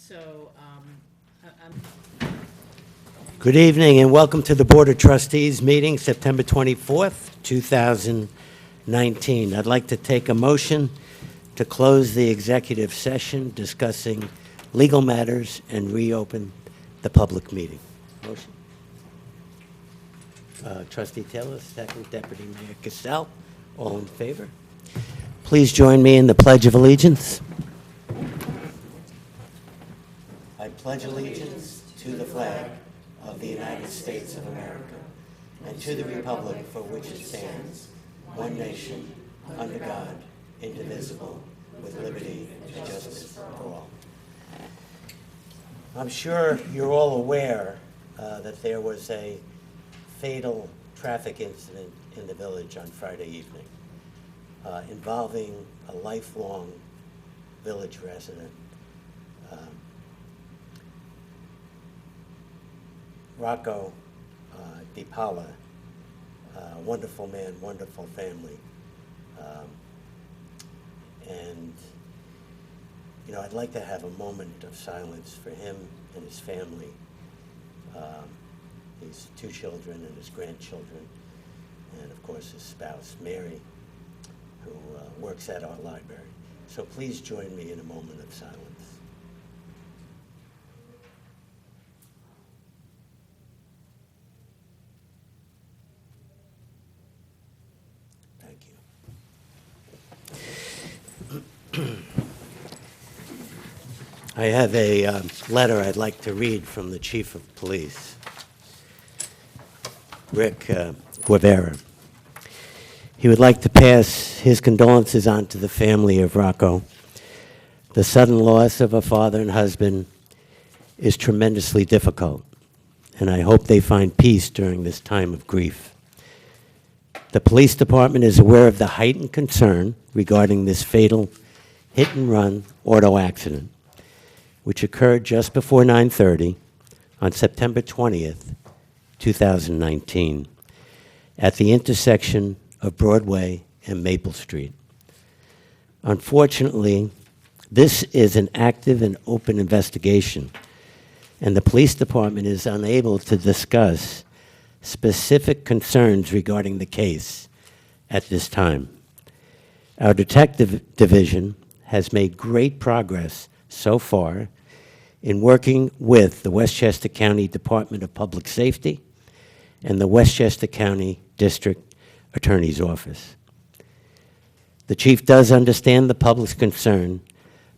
So, Good evening and welcome to the Board of Trustees meeting, September 24th, 2019. I'd like to take a motion to close the executive session discussing legal matters and reopen the public meeting. Motion. Trustee Taylor, second. Deputy Mayor Cassell, all in favor? Please join me in the Pledge of Allegiance. I pledge allegiance to the flag of the United States of America and to the republic for which it stands, one nation, under God, indivisible, with liberty and justice for all. I'm sure you're all aware that there was a fatal traffic incident in the village on Friday evening involving a lifelong village resident. Rocco DiPaola, wonderful man, wonderful family. And, you know, I'd like to have a moment of silence for him and his family, his two children and his grandchildren, and of course his spouse, Mary, who works at our library. So please join me in a moment of silence. Thank you. I have a letter I'd like to read from the Chief of Police, Rick Guevara. He would like to pass his condolences on to the family of Rocco. The sudden loss of a father and husband is tremendously difficult, and I hope they find peace during this time of grief. The police department is aware of the heightened concern regarding this fatal hit-and-run auto accident, which occurred just before 9:30 on September 20th, 2019, at the intersection of Broadway and Maple Street. Unfortunately, this is an active and open investigation, and the police department is unable to discuss specific concerns regarding the case at this time. Our detective division has made great progress so far in working with the Westchester County Department of Public Safety and the Westchester County District Attorney's Office. The chief does understand the public's concern,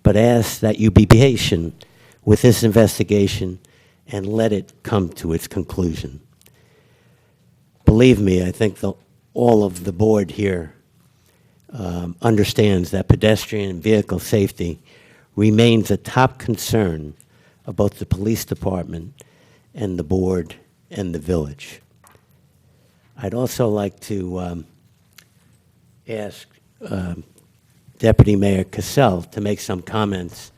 but asks that you be patient with this investigation and let it come to its conclusion. Believe me, I think all of the board here understands that pedestrian and vehicle safety remains a top concern of both the police department and the board and the village. I'd also like to ask Deputy Mayor Cassell to make some comments.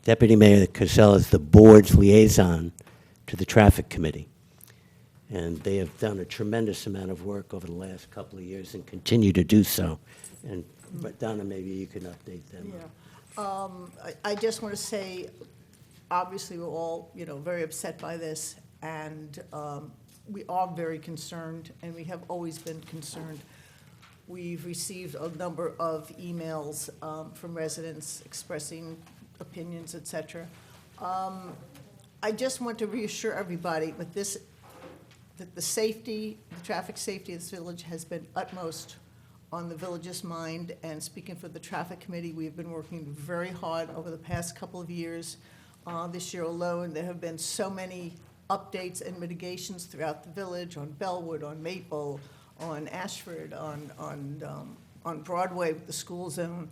Deputy Mayor Cassell is the board's liaison to the Traffic Committee, and they have done a tremendous amount of work over the last couple of years and continue to do so. And but Donna, maybe you can update them. Yeah. I just want to say, obviously, we're all, very upset by this, and we are very concerned, and we have always been concerned. We've received a number of emails from residents expressing opinions, et cetera. I just want to reassure everybody with this, that the traffic safety of this village has been utmost on the village's mind, and speaking for the traffic committee, we've been working very hard over the past couple of years. This year alone, there have been so many updates and mitigations throughout the village, on Bellwood, on Maple, on Ashford, on Broadway with the school zone.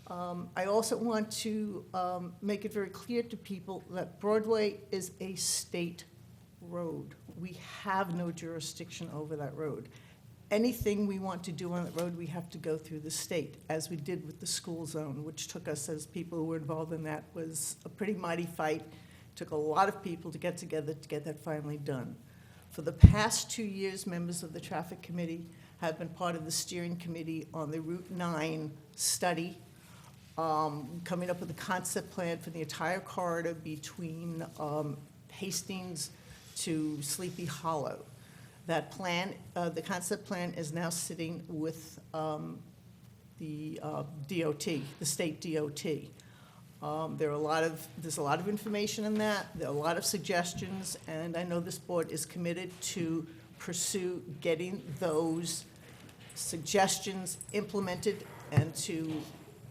I also want to make it very clear to people that Broadway is a state road. We have no jurisdiction over that road. Anything we want to do on that road, we have to go through the state, as we did with the school zone, which took us, as people who were involved in that, was a pretty mighty fight. Took a lot of people to get together to get that finally done. For the past 2 years, members of the Traffic Committee have been part of the steering committee on the Route 9 study. coming up with a concept plan for the entire corridor between Hastings to Sleepy Hollow. That plan, the concept plan is now sitting with the DOT, the state DOT. There's a lot of information in that, there are a lot of suggestions, and I know this board is committed to pursue getting those suggestions implemented and to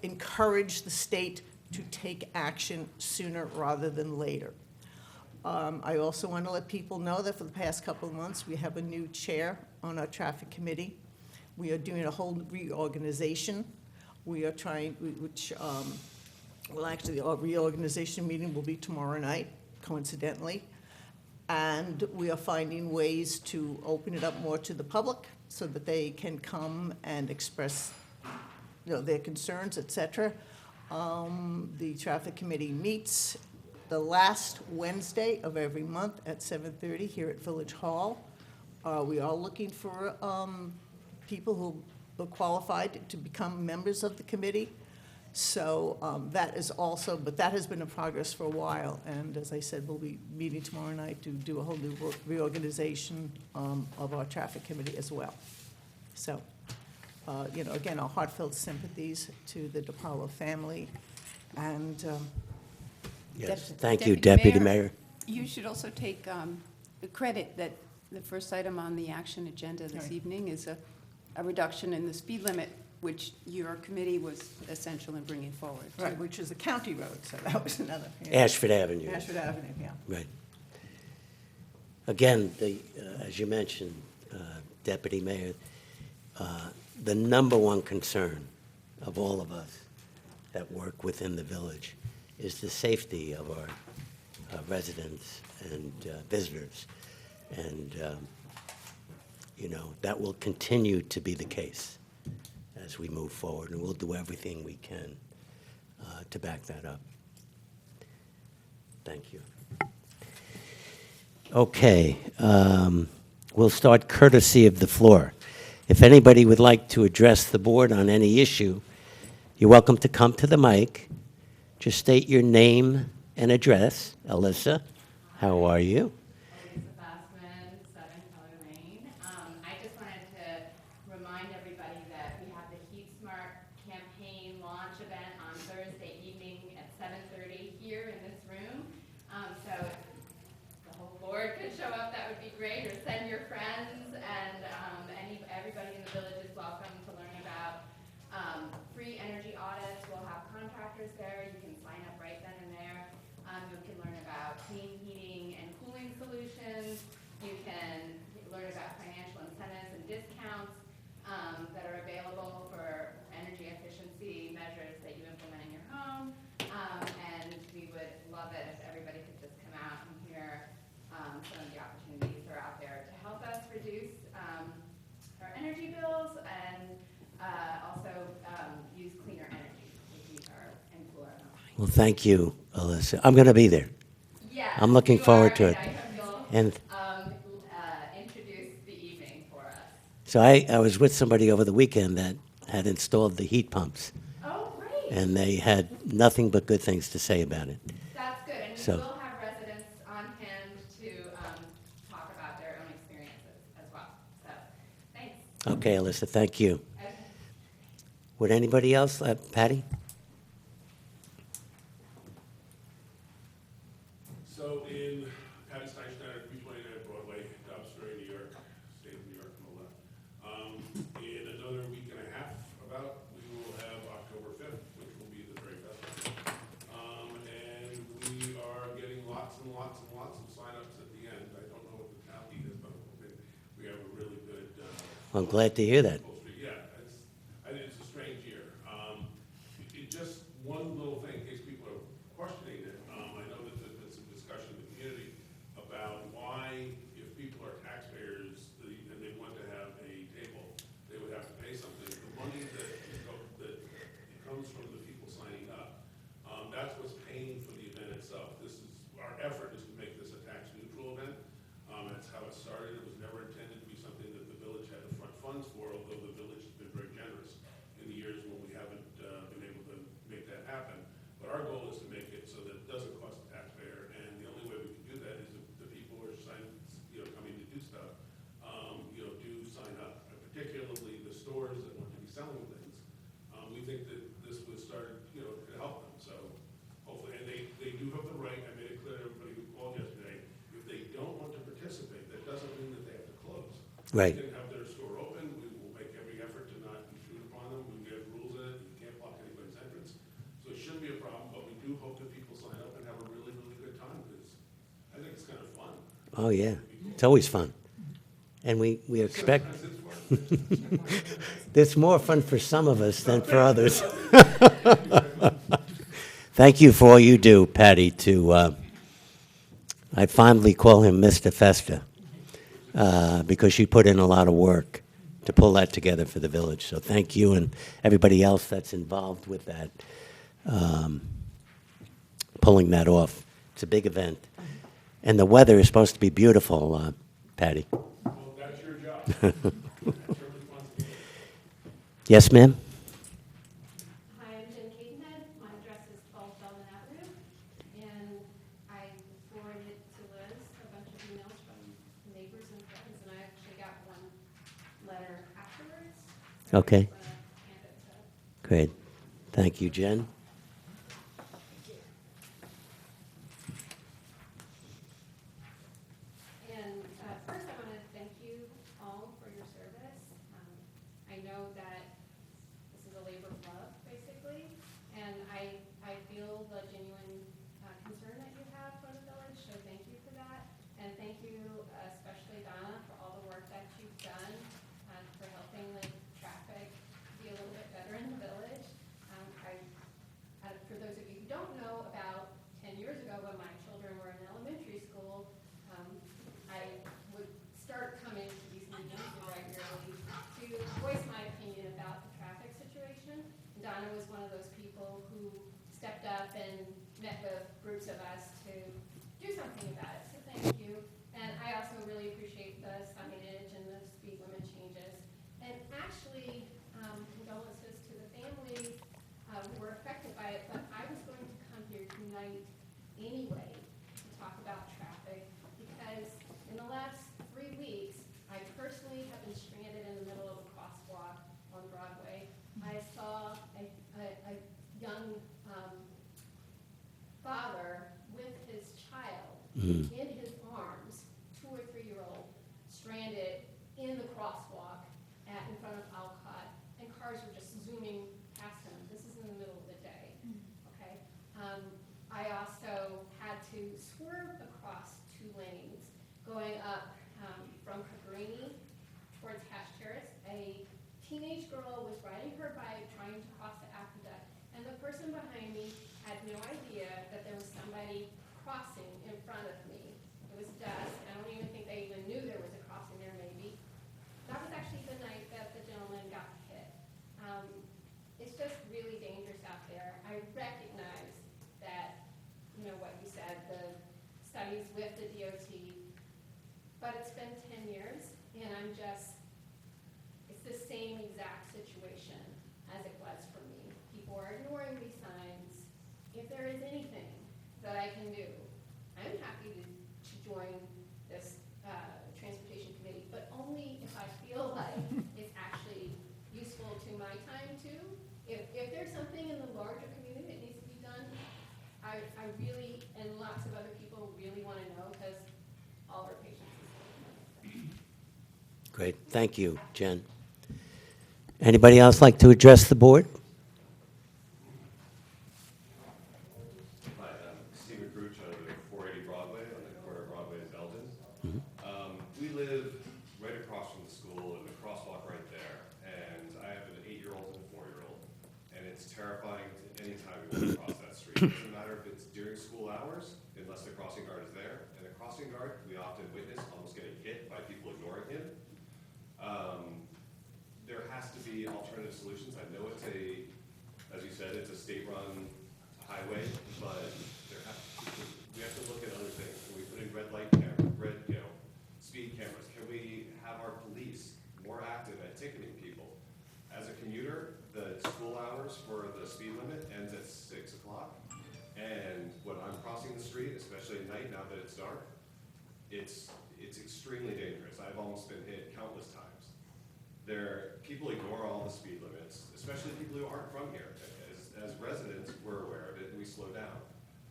encourage the state to take action sooner rather than later. I also want to let people know that for the past couple of months, we have a new chair on our traffic committee. We are doing a whole reorganization. We are trying, well, actually, our reorganization meeting will be tomorrow night, coincidentally. And we are finding ways to open it up more to the public so that they can come and express, their concerns, et cetera. The traffic committee meets the last Wednesday of every month at 7:30 here at Village Hall. We are looking for people who are qualified to become members of the committee. So that is also, but that has been in progress for a while. And as I said, we'll be meeting tomorrow night to do a whole new reorganization of our traffic committee as well. So, again, our heartfelt sympathies to the DiPaolo family. And Yes, thank you, Deputy Mayor. You should also take the credit that the first item on the action agenda this Right. evening is a reduction in the speed limit, which your committee was essential in bringing forward. too. right, which is a county road, so that was another. Ashford Avenue. Ashford Avenue, yeah. Right. Again, as you mentioned, Deputy Mayor, the number one concern of all of us that work within the village is the safety of our residents and visitors. And, that will continue to be the case as we move forward, and we'll do everything we can to back that up. Thank you. Okay, we'll start courtesy of the floor. If anybody would like to address the board on any issue, you're welcome to come to the mic. Just state your name and address. Alyssa, how are you? Elisa Bassman, 7 Keller Lane. I just wanted to remind everybody that we have the Heat Smart campaign launch event on Thursday evening at 7:30 here in this room. So if the whole board could show up, that would be great, or send your friends, and everybody in the village is welcome to learn about free energy audits. We'll have contractors there. You can sign up right then and there. You can learn about clean heating and cooling solutions. You can learn about financial incentives and discounts that are available for energy efficiency measures that you implement in your home. And we would love it if everybody could just come out and hear some of the opportunities that are out there to help us reduce our energy bills and also use cleaner energy to heat and cool our homes. Well, thank you, Alyssa. I'm going to be there. Yes, I'm looking you forward are, to it. and I hope you'll And introduce the evening for us. so I was with somebody over the weekend that had installed the heat pumps, Oh, great. and they had nothing but good things to say about it. That's good. And So- we will have residents on hand to talk about their own experiences as well. So, thanks. Okay, Alyssa, thank you. Okay. Would anybody else? Patty? So in Patty Steinschneider, 329 Broadway, Dobbsbury, New York, state of New York, no less. In another week and a half, about, we will have October 5th, which will be the very festival. And we are getting lots and lots and lots of signups at the end. I don't know what the tally is, but we have a really good. I'm glad to hear that. Yeah, I think it's a strange year. Just one little thing, in case people are questioning it, I know that there's been some discussion in the community about why, if people are taxpayers and they want to have a table, they would have to pay something. The money that comes from the people signing up, that's what's paying for the event itself. Our effort is to make this a tax-neutral event. That's how it started. It was never intended to be something that the village had to front funds for, although the Right. They can have their store open, we will make every effort to not intrude upon them, we get rules in it, you can't block anybody's entrance. So it shouldn't be a problem, but we do hope that people sign up and have a really, really good time, because I think it's kind of fun. Oh, yeah. It's always fun. And we expect, it's more fun for some of us than for others. Thank you for all you do, Patty, I fondly call him Mr. Festa, because you put in a lot of work to pull that together for the village. So thank you and everybody else that's involved with that, pulling that off. It's a big event. And the weather is supposed to be beautiful, Patty. Well, that's your job. That's your responsibility. Yes, ma'am? Hi, I'm Jen Cadenhead. My address is 12 Belden Avenue, and I forwarded to Liz a bunch of emails from neighbors and friends, and I actually got one letter afterwards. So Okay. I'm gonna hand it to Great. Thank you, Jen. And first, I want to thank you all for your service. I know that this is a labor of love, basically, and I feel the genuine concern that you have for the village, so thank you for that. And thank you especially, Donna, for all the work that you've done for helping the traffic be a little bit better in the village. For those of you who don't know, about 10 years ago, when my children were in elementary school, I would start coming to these meetings regularly to voice my opinion about the traffic situation. And Donna was one of those people who stepped up and met with groups of us to do something about it, so thank you. And I also really appreciate the signage and the speed limit changes. And actually, condolences to the families who were affected by it, but I was going to come here tonight anyway to talk about traffic, because in the last 3 weeks, I personally have been stranded in the middle of a crosswalk on Broadway. I saw a young father with his child in his arms, 2 or 3-year-old, stranded in the crosswalk in front of Alcott, and cars were just zooming past him. This is in the middle of the day, okay? I also had to swerve across 2 lanes going up from Cabrini towards Cash Terrace. A teenage girl was riding her bike trying to cross the aqueduct, and the person behind me had no idea that there was somebody crossing in front of me. It was dusk. I don't even think they even knew there was a crossing there, maybe. That was actually the night that the gentleman got hit. It's just really dangerous out there. I recognize that, what you said, the studies with the DOT, but it's been 10 years, and it's the same exact situation as it was for me. People are ignoring these signs. If there is anything that I can do, I'm happy to join this transportation committee, but only if I feel like it's actually useful to my time too. If there's something in the larger community that needs to be done, I really, and lots of other people really want to know, because all our patients is. Great. Thank you, Jen. Anybody else like to address the board? Hi, I'm Stephen Gruch out of 480 Broadway, on the corner of Broadway and Belden. We live right across from the school and the crosswalk right there. And I have an 8-year-old and a 4-year-old. And it's terrifying any time we walk across that street. It doesn't matter if it's during school hours, unless the crossing guard is there. And the crossing guard, we often witness almost getting hit by people ignoring him. There has to be alternative solutions. I know as you said, it's a state-run highway, but we have to look at other things. Can we put in red light cameras, speed cameras? Can we have our police more active at ticketing people? As a commuter, the school hours for the speed limit ends at 6 o'clock. And when I'm crossing the street, especially at night, now that it's dark, it's extremely dangerous. I've almost been hit countless times. People ignore all the speed limits, especially people who aren't from here. As residents, we're aware of it and we slow down.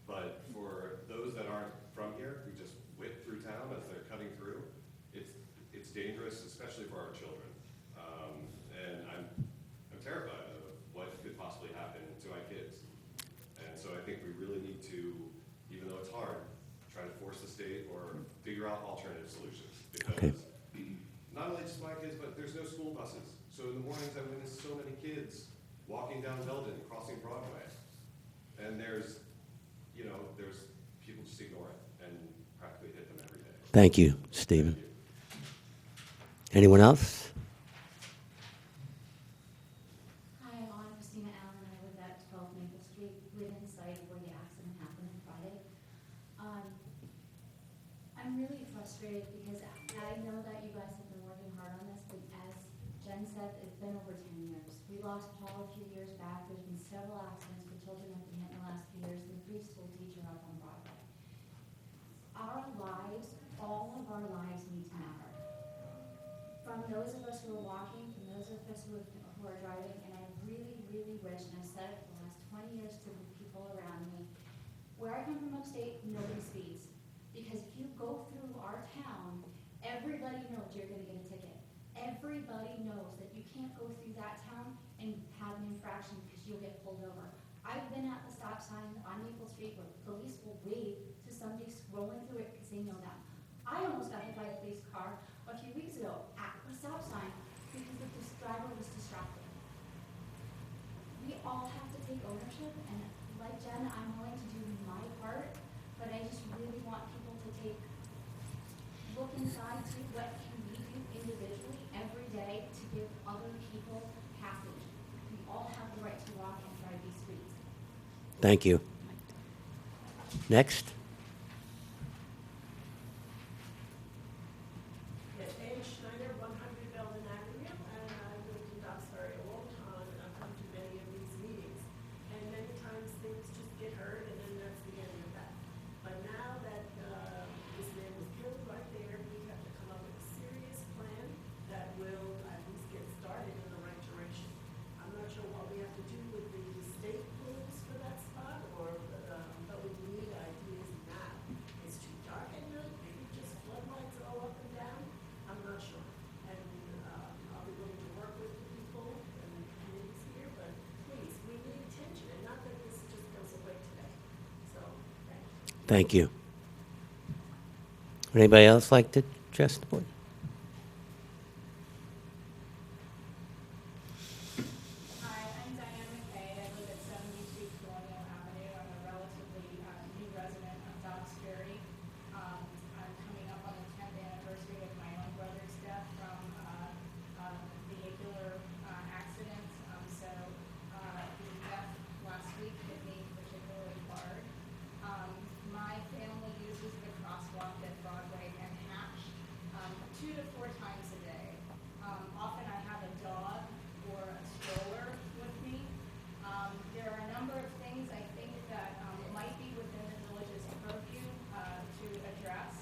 But for those that aren't from here, who just whip through town as they're cutting through, it's dangerous, especially figure out alternative solutions. Okay. Because not only just my kids, but there's no school buses. So in the mornings, I witness so many kids walking down Belden, crossing Broadway. And there's people just ignore it and practically hit them every day. Thank you, Stephen. Anyone else? Hi, I'm Christina Allen, and I live at 12 Maple Street, within sight of where the accident happened on Friday. I'm really frustrated because I know that you guys have been working hard on this, but as Jen said, it's been over 10 years. We lost Paul a few years back. There's been several accidents where children have been hit in the last few years, and the preschool teacher up on Broadway. Our lives, all of our lives need to matter. From those of us who are walking, from those of us who are driving, and I really, really wish, and I've said it for the last 20 years to the people around me, where I come from upstate, nobody speeds. Because if you go through our town, everybody knows you're gonna get a ticket. Everybody knows that you can't go through that town and have an infraction because you'll get pulled over. I've been at the stop sign on Maple Street where police will wave to somebody scrolling through it because they know that. I almost got hit by a police car a few weeks ago at the stop sign because the driver was distracted. We all have to take ownership, and like Jen, I'm willing to do my part, but I just really want people to look inside to what can we do individually every day to give other people passage. We all have the right to walk and drive these streets. Thank you. Next. Yes, Anne Schneider, 100 Belden Avenue, and I've lived in Duxbury a long time, and I've come to many of these meetings. And many times things just get heard, and then that's the end of that. But now that this man was killed right there, we have to come up with a serious plan that will at least get started in the right direction. I'm not sure what we have to do with the state rules for that spot, but we need ideas now. It's too dark at night, maybe just floodlights all up and down. I'm not sure. And I'll be willing to work with the people and the communities here, but please, we need attention, and not that this just goes away today. So, thank you. Thank you. Would anybody else like to address the board? Hi, I'm Diane McKay. I live at 72 Colonial Avenue. I'm a relatively new resident of Duxbury. I'm coming up on the 10th anniversary of my own brother's death from a vehicular accident. So the death last week hit me particularly hard. My family uses the crosswalk at Broadway and Hatch 2 to 4 times a day. Often I have a dog or a stroller with me. There are a number of things I think that might be within the village's purview to address.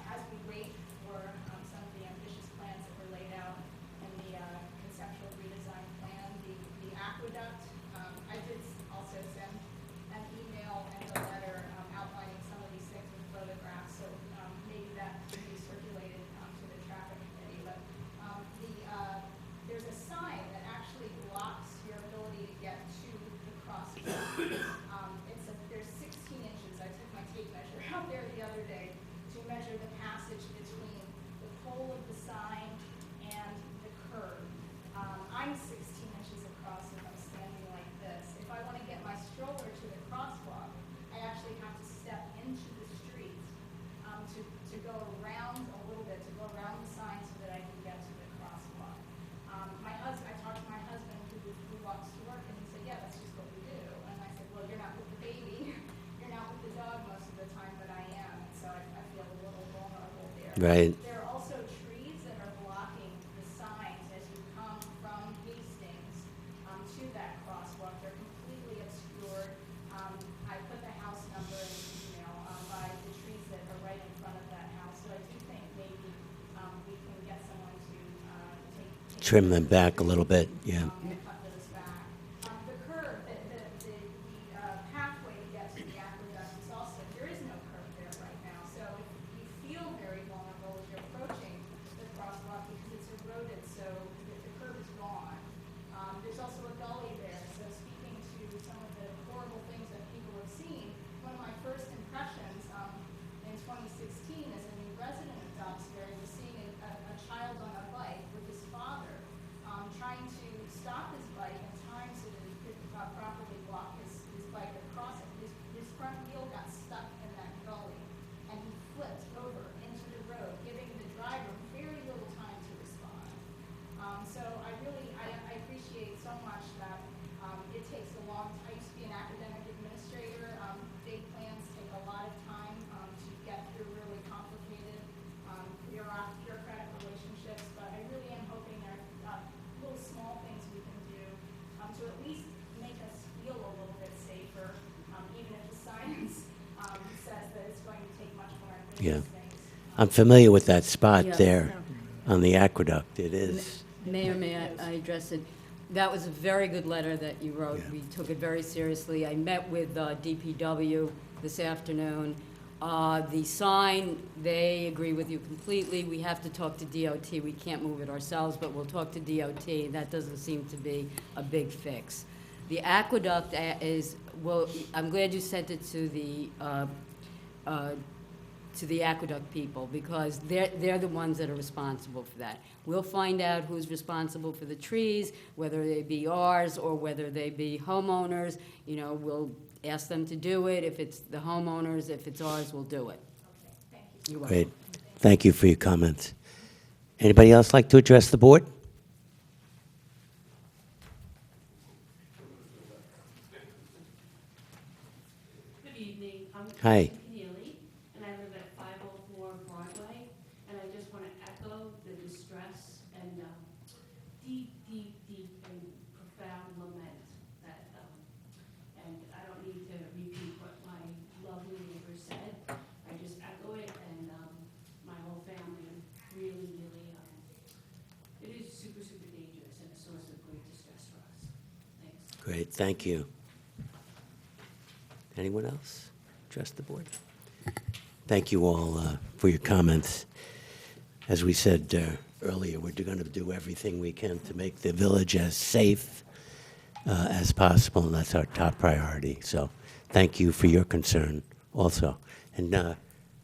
As we wait for some of the ambitious plans that were laid out in the conceptual redesign plan, the aqueduct, I did also send an email and a letter outlining some of these things with photographs, so maybe that can be circulated to the traffic committee. But there's a sign that actually blocks your ability to get to the crosswalk. There's 16 inches. I took my tape measure out there the other day to measure the passage between the pole of the sign and the curb. I'm 16 inches across if I'm standing like this. If I want to get my stroller to the crosswalk, I actually have to step into the street to go around a little bit, to go around the sign so that I can get to the crosswalk. I talked to my husband who walks to work, and he said, yeah, that's just what we do. And I said, well, you're not with the baby. You're not with the dog most of the time, but I am. And so I feel a little vulnerable there. Right. There are also trees that are blocking the signs as you come from Hastings to that crosswalk. They're completely obscured. I put the house number in the email by the trees that are right in front of that house. So I do think maybe we can get someone to take Trim them back a little bit, yeah. and cut those back. The curb, the pathway to get to the aqueduct is also, there is no curb there right now. So if you feel very vulnerable as you're approaching the crosswalk because it's eroded, so the curb is gone. There's also a gully there. So speaking to some of the horrible things that people have seen, one of my first impressions, Yeah. I'm familiar with that spot Yeah. there on the aqueduct. It is. Mayor, may I address it? That was a very good letter that you wrote. Yeah. We took it very seriously. I met with DPW this afternoon. The sign, they agree with you completely. We have to talk to DOT. We can't move it ourselves, but we'll talk to DOT. That doesn't seem to be a big fix. The aqueduct is, well, I'm glad you sent it to the aqueduct people, because they're the ones that are responsible for that. We'll find out who's responsible for the trees, whether they be ours or whether they be homeowners. You know, we'll ask them to do it. If it's the homeowners, if it's ours, we'll do it. Okay, thank you. You're welcome. Great. Thank you for your comments. Anybody else like to address the board? Good evening. I'm Hi. Kristen Keneally, and I live at 504 Broadway. And I just want to echo the distress and deep, deep, deep and profound lament that, and I don't need to repeat what my lovely neighbor said. I just echo it, and my whole family really, really, it is super, super dangerous and a source of great distress for us. Thanks. Great, thank you. Anyone else address the board? Thank you all for your comments. As we said earlier, we're going to do everything we can to make the village as safe as possible, and that's our top priority. So thank you for your concern also. And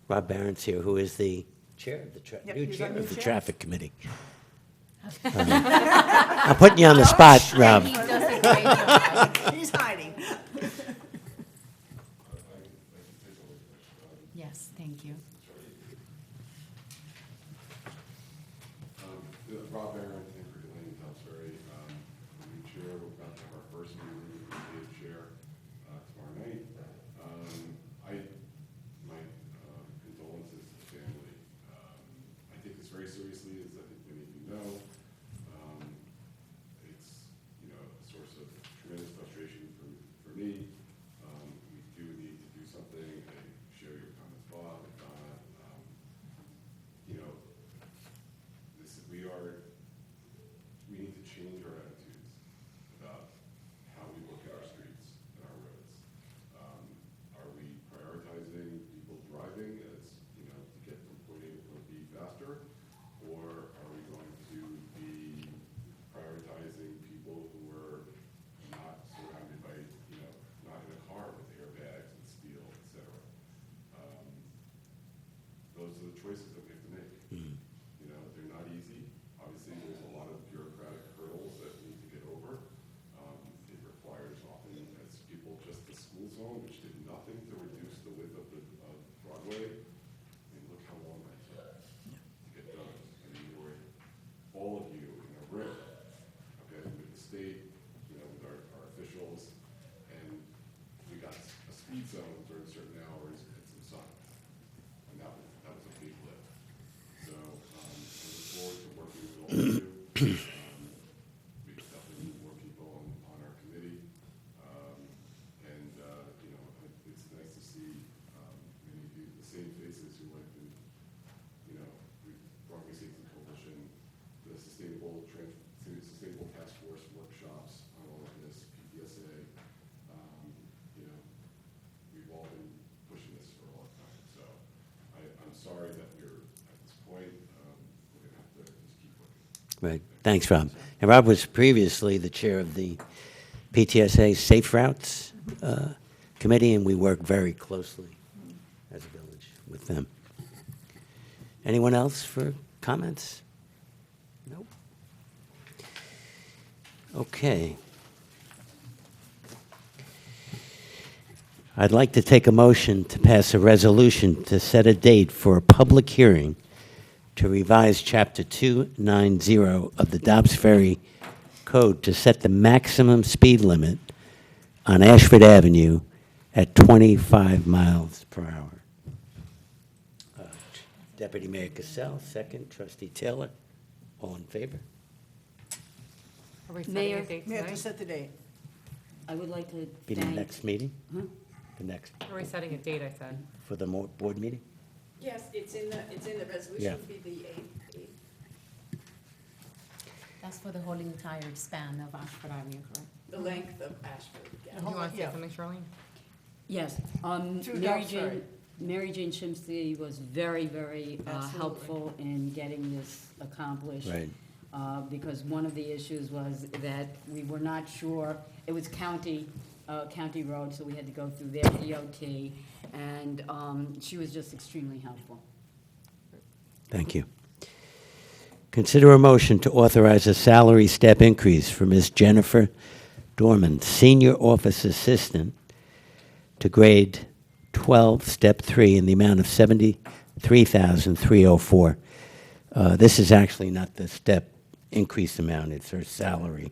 Rob Barron's here, who is the chair of the Yep, new he's chair our new of the chair. traffic committee. I'm putting you on the spot, Rob. He does a great job. He's hiding. Yes, thank you. Rob Barron, Anchorage Lane, Duxbury, new chair, we're about to have our first meeting with the new chair tomorrow night. My condolences to the family. I take this very seriously, as I think many of you know. It's, you know, a source of tremendous frustration for me. We do need to do something. I share your comments, Bob and Donna. You know, we need to change our attitudes about how we look at our streets and our roads. Are we prioritizing people driving as, you know, to get from point A to point B faster? Or are we going to be prioritizing people who are not surrounded by, you know, not in a car with airbags and steel, et cetera? Those are the choices that we have to make. You know, they're not easy. Obviously, there's a lot of bureaucratic hurdles that we need to get over. It requires often, as people, just the school zone, which did nothing to reduce the width of Broadway. I mean, look how long that took to get done. I mean, you were, all of you in a room, okay, with the state, you know, with our officials, and we got a speed zone during certain hours and some sun. And that was a big lift. So, I look forward to working with all of you. We definitely need more people on our committee. And, you know, it's nice to see many of you, the same faces who have been, you know, Broadway Safety Coalition, the Sustainable Task Force workshops on all of this, PTSA. You know, we've all been pushing this for a long time. So I'm sorry that we're at this point. We're going to have to just keep working. Right. Thanks, Rob. And Rob was previously the chair of the PTSA Safe Routes Committee, and we work very closely as a village with them. Anyone else for comments? Nope. Okay. I'd like to take a motion to pass a resolution to set a date for a public hearing to revise Chapter 290 of the Dobbs Ferry Code to set the maximum speed limit on Ashford Avenue at 25 miles per hour. Deputy Mayor Cassell, second. Trustee Taylor, all in favor? Are we setting Mayor, a date We have to tonight? set the date. I would like to Be the thank. next meeting? Huh? The next, Are we setting a date, I said? for the board meeting? Yes, it's in the resolution, Yeah. be the eighth. That's for the whole entire span of Ashford Avenue, correct? The length of Ashford. yeah. You want to say Yeah. something, Charlene? Yes, Through Mary Duxbury. Jane, Mary Jane Shimsky was very, very Absolutely. helpful in getting this accomplished. Right. Because one of the issues was that we were not sure, it was county road, so we had to go through their DOT, and she was just extremely helpful. Thank you. Consider a motion to authorize a salary step increase for Ms. Jennifer Dorman, Senior Office Assistant, to grade 12, Step 3, in the amount of $73,304. This is actually not the step increase amount, it's her salary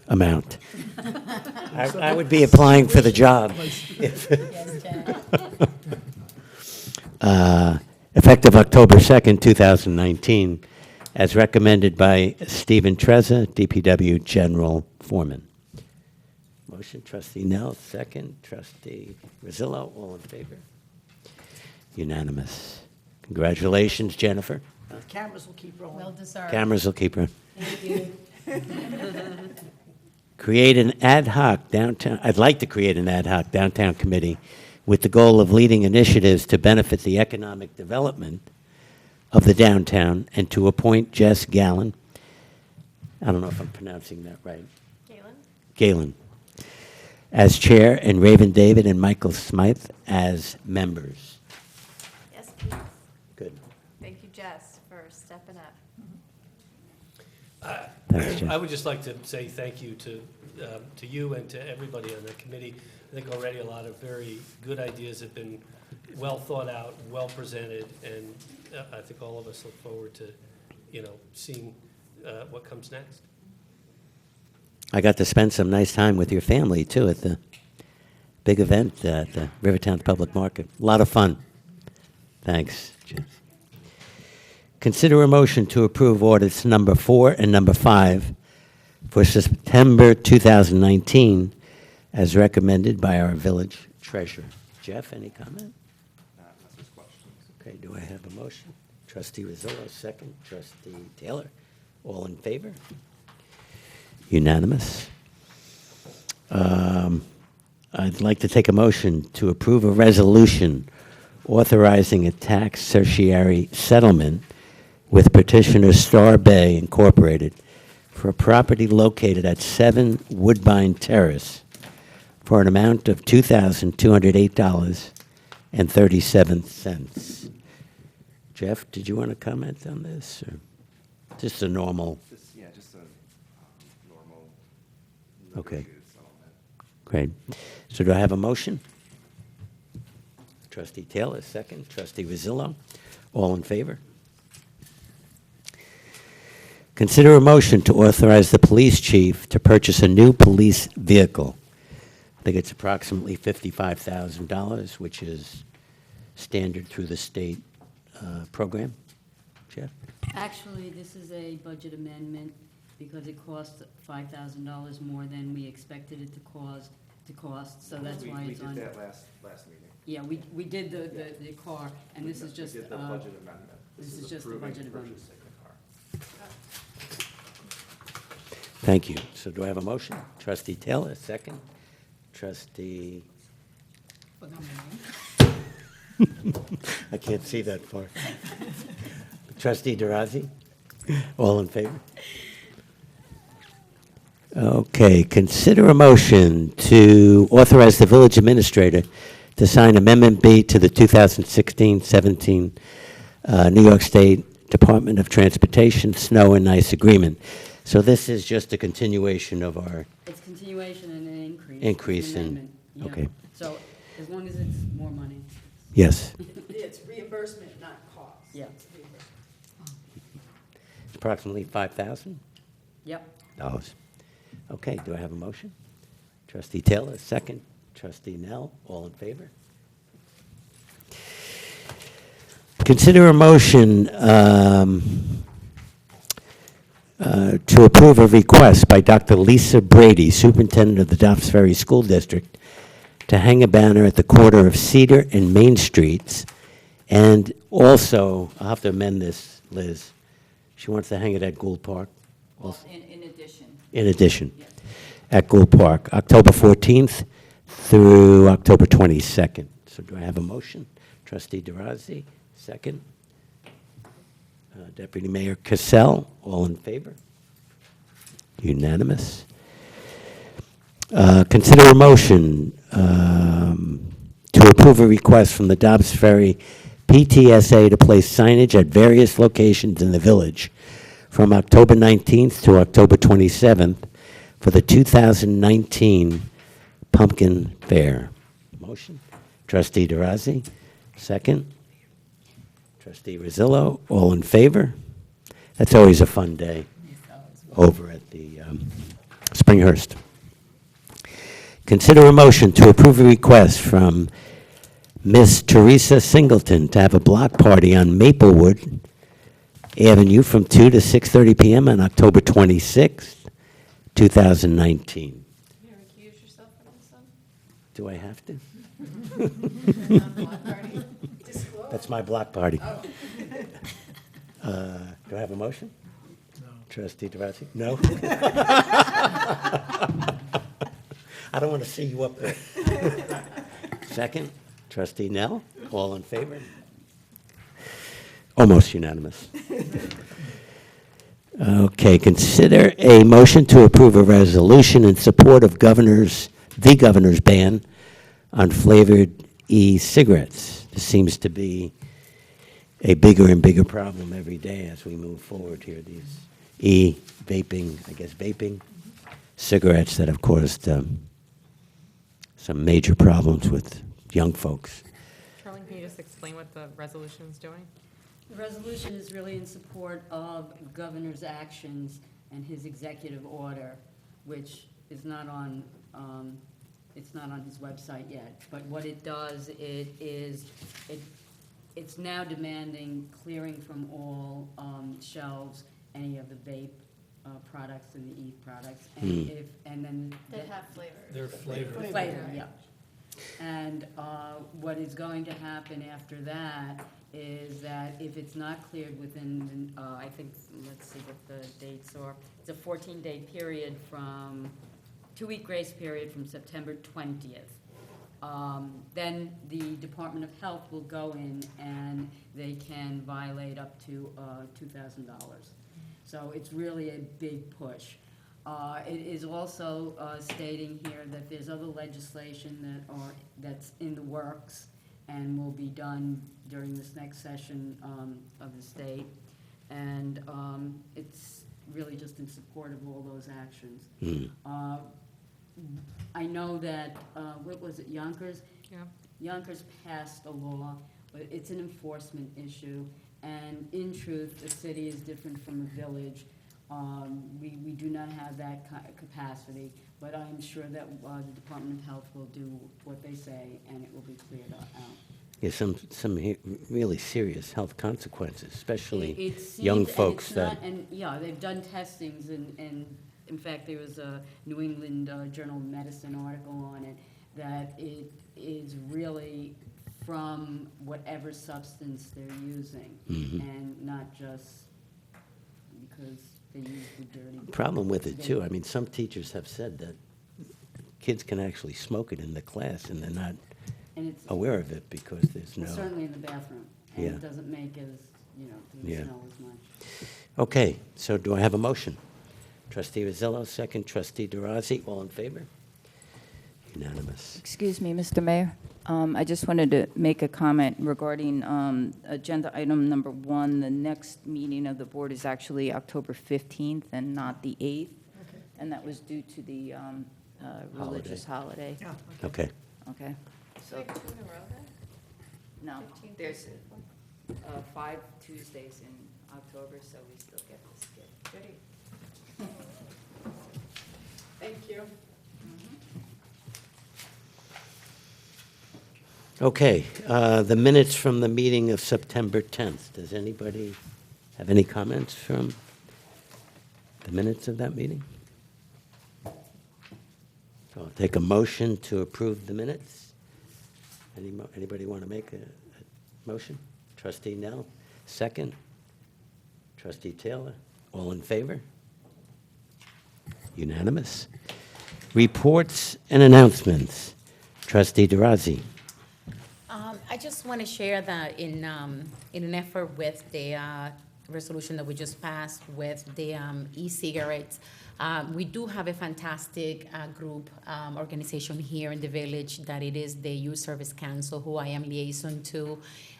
amount. I would be applying for the job. Effective October 2nd, 2019, as recommended by Stephen Trezza, DPW General Foreman. Motion, trustee Nell, second, trustee Rosillo, all in favor? Unanimous. Congratulations, Jennifer. The cameras will keep rolling. Well deserved. Cameras will keep her. Create an ad hoc downtown, I'd like to create an ad hoc downtown committee with the goal of leading initiatives to benefit the economic development of the downtown and to appoint Jess Gallon, I don't know if I'm pronouncing that right. Galen, as chair, and Raven David and Michael Smythe as members. Yes, please. Good. Thank you, Jess, for stepping up. Thanks, Jess. I would just like to say thank you to you and to everybody on the committee. I think already a lot of very good ideas have been well thought out, well presented, and I think all of us look forward to, seeing what comes next. I got to spend some nice time with your family, too, at the big event at the Rivertown Public Market. A lot of fun. Thanks, Jess. Consider a motion to approve audits number 4 and number 5 for September 2019 as recommended by our village treasurer. Jeff, any comment? That's just questions. Okay, do I have a motion? Trustee Rosillo, second. Trustee Taylor, all in favor? Unanimous. I'd like to take a motion to approve a resolution authorizing a tax certiorari settlement with petitioner Star Bay Incorporated for a property located at 7 Woodbine Terrace for an amount of $2,208.37. Jeff, did you want to comment on this, or just a normal? Just a normal Okay. negotiated settlement. Great. So do I have a motion? Trustee Taylor, second. Trustee Rosillo, all in favor? Consider a motion to authorize the police chief to purchase a new police vehicle. I think it's approximately $55,000, which is standard through the state program. Jeff? Actually, this is a budget amendment because it costs $5,000 more than we expected it to cost, so that's why it's on. We did that last meeting. Yeah, we did the car, and this is just. We did the budget amendment. This is just the approving budget amendment. purchasing the car. Thank you. So do I have a motion? Trustee Taylor, second. Trustee, I can't see that far. Trustee DeRozzi, all in favor? Okay, consider a motion to authorize the village administrator to sign Amendment B to the 2016-17 New York State Department of Transportation Snow and Ice Agreement. So this is just a continuation of our, It's continuation and an increase. Increase It's an in- amendment, yeah. okay. So as long as it's more money, yes, It's reimbursement, not cost. yeah, It's reimbursement. it's approximately $5,000. yep. Okay, do I have a motion? Trustee Taylor, second. Trustee Nell, all in favor? Consider a motion to approve a request by Dr. Lisa Brady, Superintendent of the Dobbs Ferry School District, to hang a banner at the corner of Cedar and Main Streets And also, I'll have to amend this, Liz. She wants to hang it at Gould Park. Well, in addition, In addition, yes. at Gould Park, October 14th through October 22nd. So do I have a motion? Trustee DeRossi, second. Deputy Mayor Cassell, all in favor? Unanimous. Consider a motion to approve a request from the Dobbs Ferry PTSA to place signage at various locations in the village from October 19th to October 27th for the 2019 Pumpkin Fair. Motion? Trustee DeRossi, second. Trustee Rosillo, all in favor? That's always a fun day over at the Springhurst. Consider a motion to approve a request from Miss Teresa Singleton to have a block party on Maplewood Avenue from 2 to 6:30 p.m. on October 26th, 2019. You recuse yourself from this one? Do I have to? That's my block party. Do I have a motion? No. Trustee DeRossi? No? I don't want to see you up there. Second, Trustee Nell, all in favor? Almost unanimous. Okay, consider a motion to approve a resolution in support of the governor's ban on flavored e-cigarettes. This seems to be a bigger and bigger problem every day as we move forward here, these e-vaping, I guess vaping cigarettes that have caused some major problems with young folks. Charlene, can you just explain what the resolution is doing? The resolution is really in support of the governor's actions and his executive order, which is not on, it's not on his website yet. But what it does, it's now demanding clearing from all shelves any of the vape products and the e-products. And then. That have flavor. They're flavored. Flavor, yeah. And what is going to happen after that is that if it's not cleared within, I think, let's see what the dates are. It's a 14-day period from, 2-week grace period from September 20th. Then the Department of Health will go in and they can violate up to $2,000. So it's really a big push. It is also stating here that there's other legislation that's in the works and will be done during this next session of the state. And it's really just in support of all those actions. I know that, what was it, Yonkers? Yeah. Yonkers passed a law, but it's an enforcement issue. And in truth, the city is different from a village. We do not have that capacity, but I'm sure that the Department of Health will do what they say, and it will be cleared out. Yeah, some really serious health consequences, especially It seems- young and it's folks not- that. And, yeah, they've done testings, and in fact, there was a New England Journal of Medicine article on it, that it is really from whatever substance they're using, and not just because they use the dirty. Problem with it too, I mean, some teachers have said that kids can actually smoke it in the class and they're not And it's aware of it because there's no. certainly in the bathroom, and Yeah. it doesn't make as, doesn't Yeah. smell as much. Okay, so do I have a motion? Trustee Rosillo, second. Trustee DeRossi, all in favor? Unanimous. Excuse me, Mr. Mayor. I just wanted to make a comment regarding agenda item number 1. The next meeting of the board is actually October 15th and not the 8th. And that was due to the religious holiday. Okay. Okay. So we have 2 in a row then? No, 15th, there's 13th. 5 Tuesdays in October, so we still get to skip. Goody. Thank you. Okay, the minutes from the meeting of September 10th. Does anybody have any comments from the minutes of that meeting? So I'll take a motion to approve the minutes. Anybody want to make a motion? Trustee Nell, second. Trustee Taylor, all in favor? Unanimous. Reports and announcements. Trustee DeRozzi. I just want to share that in an effort with the resolution that we just passed with the e-cigarettes, we do have a fantastic group organization here in the village that it is the Youth Service Council, who I am liaison to,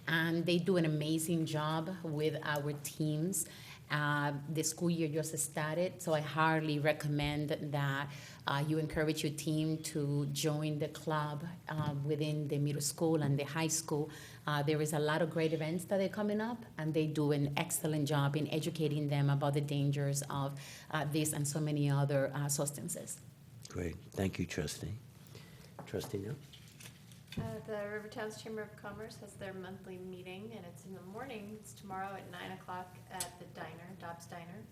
and they do an amazing job with our teams. The school year just started, so I highly recommend that you encourage your team to join the club within the middle school and the high school. There is a lot of great events that are coming up, and they do an excellent job in educating them about the dangers of this and so many other substances. Great. Thank you, Trustee. Trustee Nell? The Rivertown's Chamber of Commerce has their monthly meeting, and it's in the morning. It's tomorrow at 9 o'clock at the diner, Dobbs Diner.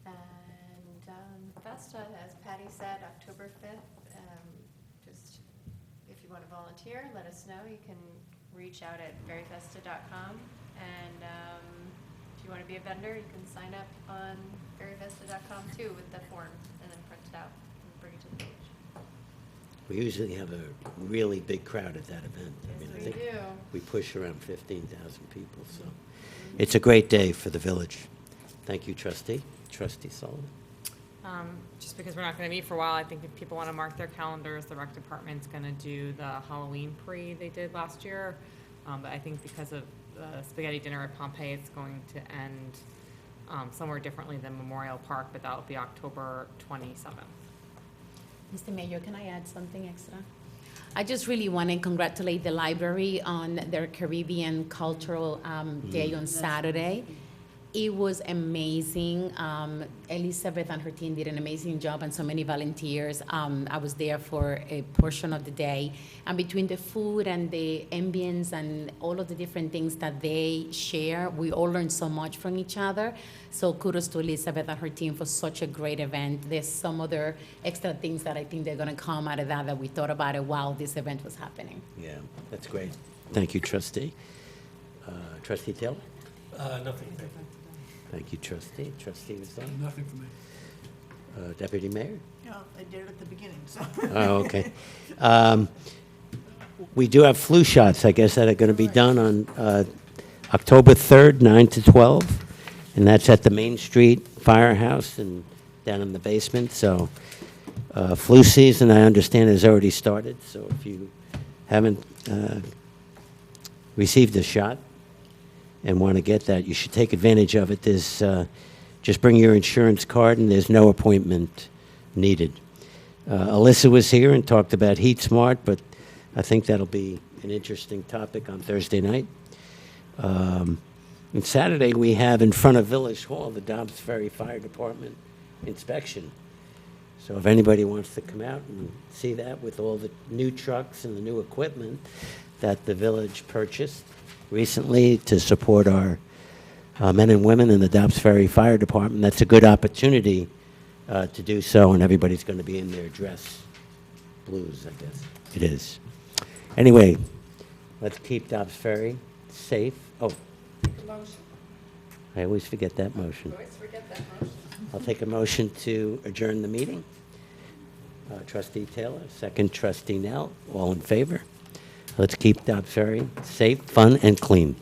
And Festa, as Patty said, October 5th. Just if you want to volunteer, let us know. You can reach out at veryfesta.com. And if you want to be a vendor, you can sign up on veryfesta.com too with the form and then print it out and bring it to the village. We usually have a really big crowd at that event. Yes, I we think do. we push around 15,000 people, so it's a great day for the village. Thank you, Trustee. Trustee Sullivan? Just because we're not going to meet for a while, I think if people want to mark their calendars, the rec department's going to do the Halloween parade they did last year. But I think because of the spaghetti dinner at Pompeii, it's going to end somewhere differently than Memorial Park, but that will be October 27th. Mr. Mayor, can I add something extra? I just really want to congratulate the library on their Caribbean Cultural Day on Saturday. It was amazing. Elizabeth and her team did an amazing job, and so many volunteers. I was there for a portion of the day. And between the food and the ambience and all of the different things that they share, we all learned so much from each other. So kudos to Elizabeth and her team for such a great event. There's some other extra things that I think they're going to come out of that we thought about it while this event was happening. Yeah, that's great. Thank you, Trustee. Trustee Taylor? Nothing, thank you. Thank you, Trustee. Trustee Vasari? Nothing for me. Deputy Mayor? Yeah, I did it at the beginning, so. Oh, okay. We do have flu shots, I guess, that are going to be done on October 3rd, 9 to 12, and that's at the Main Street Firehouse and down in the basement. So flu season, I understand, has already started, so if you haven't received a shot and want to get that, you should take advantage of it. There's just bring your insurance card, and there's no appointment needed. Alyssa was here and talked about Heat Smart, but I think that'll be an interesting topic on Thursday night. And Saturday, we have in front of Village Hall the Dobbs Ferry Fire Department inspection. So if anybody wants to come out and see that with all the new trucks and the new equipment that the village purchased recently to support our men and women in the Dobbs Ferry Fire Department, that's a good opportunity to do so, and everybody's going to be in their dress blues, I guess. It is. Anyway, let's keep Dobbs Ferry safe. Oh, Motion. I always forget that motion. Always forget that motion. I'll take a motion to adjourn the meeting. Trustee Taylor, second Trustee Nell, all in favor. Let's keep Dobbs Ferry safe, fun, and clean.